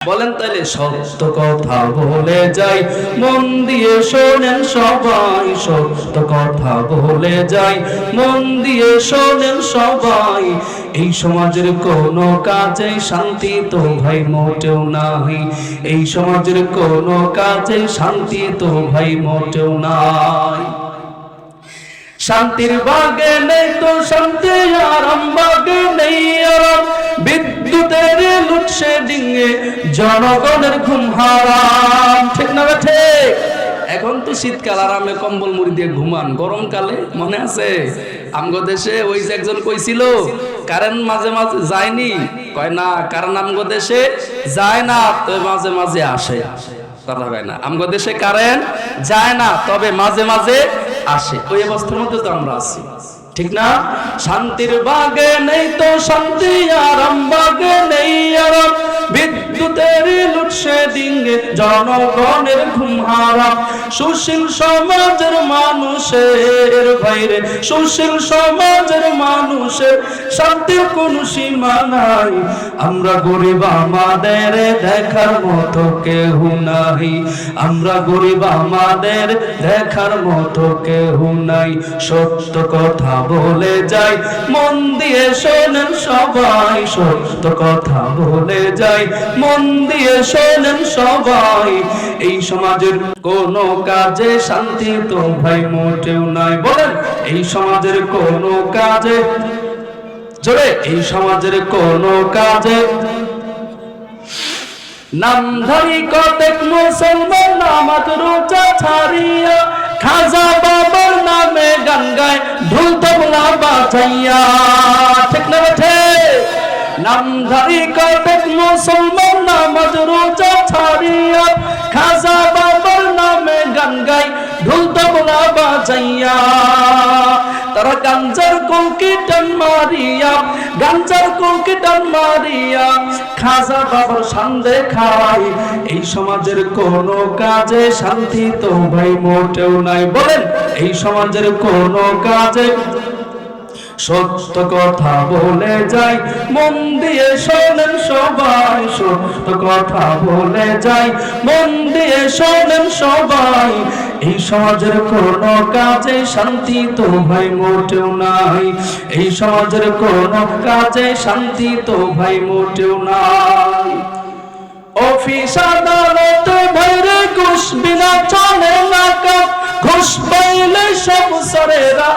বলেন তাইলে সত্য কথা বলে যাই, মন দিয়ে শোনেন সবাই। সত্য কথা বলে যাই, মন দিয়ে শোনেন সবাই। এই সমাজের কোনো কাজে শান্তি তো ভাই মোটেও নাই। এই সমাজের কোনো কাজে শান্তি তো ভাই মোটেও নাই। শান্তির বাগে নেই তো শান্তি, আরাম বাগে নেই আরাম। বিদ্যুতের লোডশেডিংয়ে জনগণের ঘুম হারাম। ঠিক না ঠিক? এখন তো শীতকাল, আরামে কম্বল মুড়ি দিয়ে ঘুমান। গরমকালে মনে আছে আমগো দেশে ওই যে একজন কইছিল কারেন্ট মাঝে মাঝে যায়নি, কয় না কারণ আমগো দেশে যায় না, তো মাঝে মাঝে আসে। কথা কয় না, আমগো দেশে কারেন্ট যায় না, তবে মাঝে মাঝে আসে। ওই অবস্থার মধ্যে তো আমরা আছি, ঠিক না? শান্তির বাগে নেই তো শান্তি, আরাম বাগে নেই আরাম। বিদ্যুতের লোডশেডিংয়ে জনগণের ঘুম হারাম। সুশীল সমাজের মানুষের বাইরে, সুশীল সমাজের মানুষের শান্তির কোনো সীমা নাই। আমরা গরিব, আমাদের দেখার মতো কেউ নাই। আমরা গরিব, আমাদের দেখার মতো কেউ নাই। সত্য কথা বলে যাই, মন দিয়ে শোনেন সবাই। সত্য কথা বলে যাই, মন দিয়ে শোনেন সবাই। এই সমাজের কোনো কাজে শান্তি তো ভাই মোটেও নাই। বলেন এই সমাজের কোনো কাজে, জোরে, এই সমাজের কোনো কাজে নামধারী কতেক মুসলমান নামাজ রোজা ছাড়িয়া খাজা বাবার নামে গান গায় ঢোল তবলা বাজাইয়া। ঠিক না ঠিক? নামধারী কতেক মুসলমান নামাজ রোজা ছাড়িয়া খাজা বাবার নামে গান গায় ঢোল তবলা বাজাইয়া। তারা গাঞ্জার কলকি টান মারিয়া, গাঞ্জার কলকি টান মারিয়া খাজা বাবার সান্দে খায়। এই সমাজের কোনো কাজে শান্তি তো ভাই মোটেও নাই। বলেন এই সমাজের কোনো কাজে সত্য কথা বলে যাই, মন দিয়ে শোনেন সবাই। সত্য কথা বলে যাই, মন দিয়ে শোনেন সবাই। এই সমাজের কোনো কাজে শান্তি তো ভাই মোটেও নাই। এই সমাজের কোনো কাজে শান্তি তো ভাই মোটেও নাই। অফিস আদালত ভরে ঘুষ বিনা চলে না কাজ। ঘুষ পাইলে সব সরেরা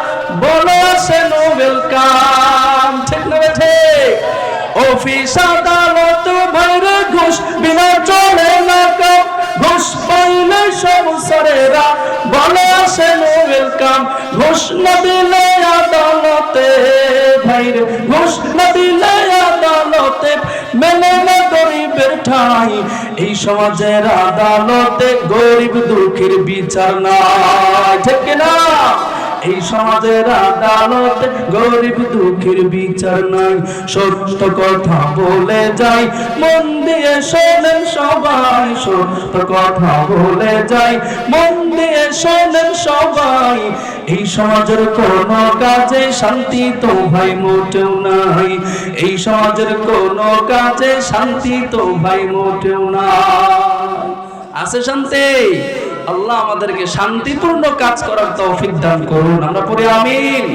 বলে আসে নোবেল কাম। ঠিক না ঠিক? অফিস আদালত ভরে ঘুষ বিনা চলে না কাজ। ঘুষ পাইলে সব সরেরা বলে আসে নোবেল কাম। ঘুষ না দিলে আদালতে ভাইরে, ঘুষ না দিলে আদালতে মেলে না গরিবের ঠাই। এই সমাজের আদালতে গরিব দুঃখের বিচার নাই। ঠিক না? এই সমাজের আদালতে গরিব দুঃখের বিচার নাই। সত্য কথা বলে যাই, মন দিয়ে শোনেন সবাই। সত্য কথা বলে যাই, মন দিয়ে শোনেন সবাই। এই সমাজের কোনো কাজে শান্তি তো ভাই মোটেও নাই। এই সমাজের কোনো কাজে শান্তি তো ভাই মোটেও নাই। আছে শান্তি? আল্লাহ আমাদেরকে শান্তিপূর্ণ কাজ করার তৌফিক দান করুন। আমরা পড়ি আমিন।